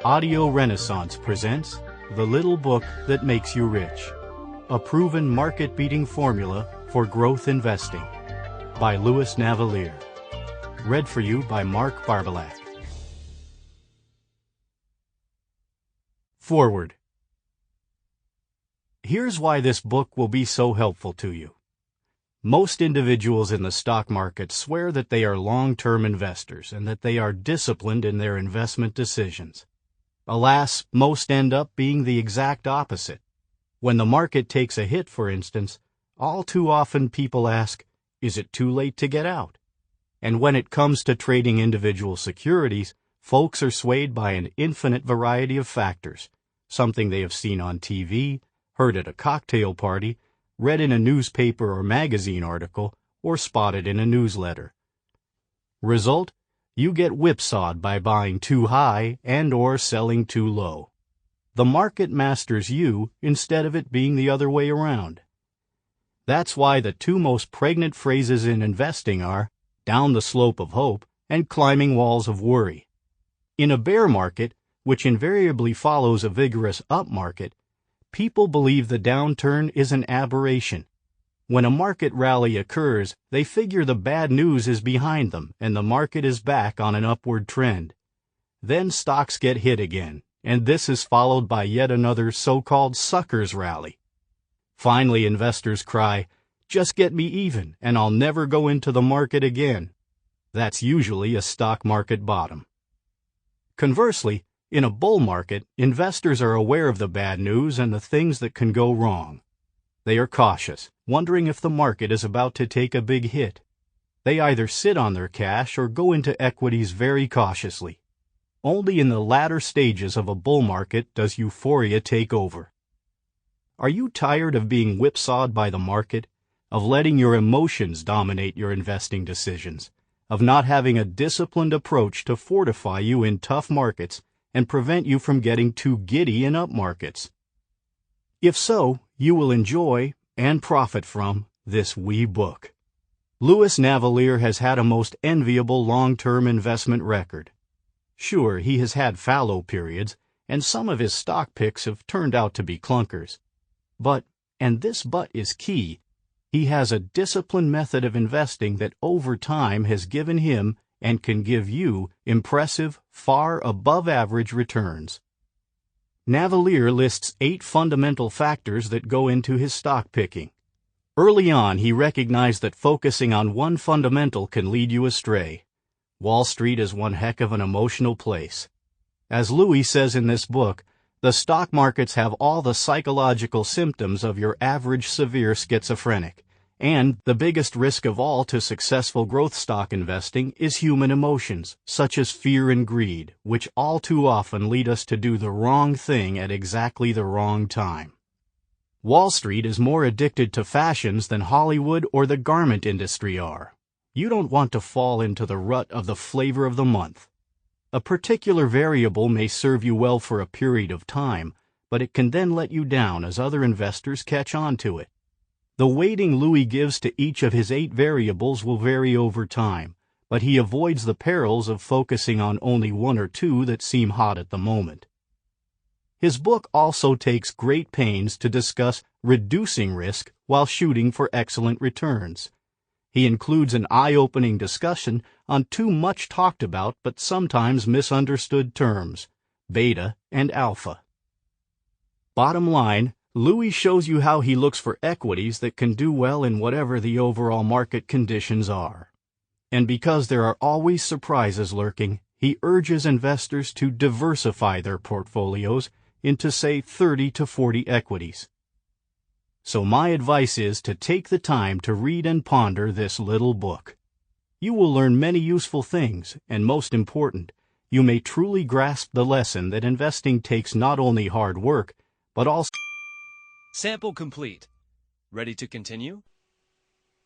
Audio Renaissance presents The Little Book That Makes You Rich, a proven market-beating formula for growth investing, by Navellier. Read for you by Barbolak. Forward. Here's why this book will be so helpful to you. Most individuals in the stock market swear that they are long-term investors and that they are disciplined in their investment decisions. Alas, most end up being the exact opposite. When the market takes a hit, for instance, all too often people ask, is it too late to get out? And when it comes to trading individual securities, folks are swayed by an infinite variety of factors, something they have seen on TV, heard at a cocktail party, read in a newspaper or magazine article, or spotted in a newsletter. Result? You get whipsawed by buying too high and or selling too low. The market masters you instead of it being the other way around. That's why the two most pregnant phrases in investing are down the slope of hope and climbing walls of worry. In a bear market, which invariably follows a vigorous up market, people believe the downturn is an aberration. When a market rally occurs, they figure the bad news is behind them and the market is back on an upward trend. Then stocks get hit again, and this is followed by yet another so-called suckers rally. Finally, investors cry, "Just get me even, and I'll never go into the market again." That's usually a stock market bottom. Conversely, in a bull market, investors are aware of the bad news and the things that can go wrong. They are cautious, wondering if the market is about to take a big hit. They either sit on their cash or go into equities very cautiously. Only in the latter stages of a bull market does euphoria take over. Are you tired of being whipsawed by the market, of letting your emotions dominate your investing decisions, of not having a disciplined approach to fortify you in tough markets and prevent you from getting too giddy in up markets? If so, you will enjoy and profit from this wee book. Navellier has had a most enviable long-term investment record. Sure, he has had fallow periods, and some of his stock picks have turned out to be clunkers. But, and this but is key, he has a disciplined method of investing that over time has given him and can give you impressive, far above average returns. Navellier lists 8 fundamental factors that go into his stock picking. Early on, he recognized that focusing on one fundamental can lead you astray. Wall Street is one heck of an emotional place. As Louis says in this book, the stock markets have all the psychological symptoms of your average severe schizophrenic. And the biggest risk of all to successful growth stock investing is human emotions, such as fear and greed, which all too often lead us to do the wrong thing at exactly the wrong time. Wall Street is more addicted to fashions than Hollywood or the garment industry are. You don't want to fall into the rut of the flavor of the month. A particular variable may serve you well for a period of time, but it can then let you down as other investors catch on to it. The weighting Louis gives to each of his 8 variables will vary over time, but he avoids the perils of focusing on only 1 or 2 that seem hot at the moment. His book also takes great pains to discuss reducing risk while shooting for excellent returns. He includes an eye-opening discussion on 2 much talked about but sometimes misunderstood terms, beta and alpha. Bottom line, Louis shows you how he looks for equities that can do well in whatever the overall market conditions are. And because there are always surprises lurking, he urges investors to diversify their portfolios into, say, 30 to 40 equities. So my advice is to take the time to read and ponder this little book. You will learn many useful things, and most important, you may truly grasp the lesson that investing takes not only hard work, but also... Sample complete. Ready to continue?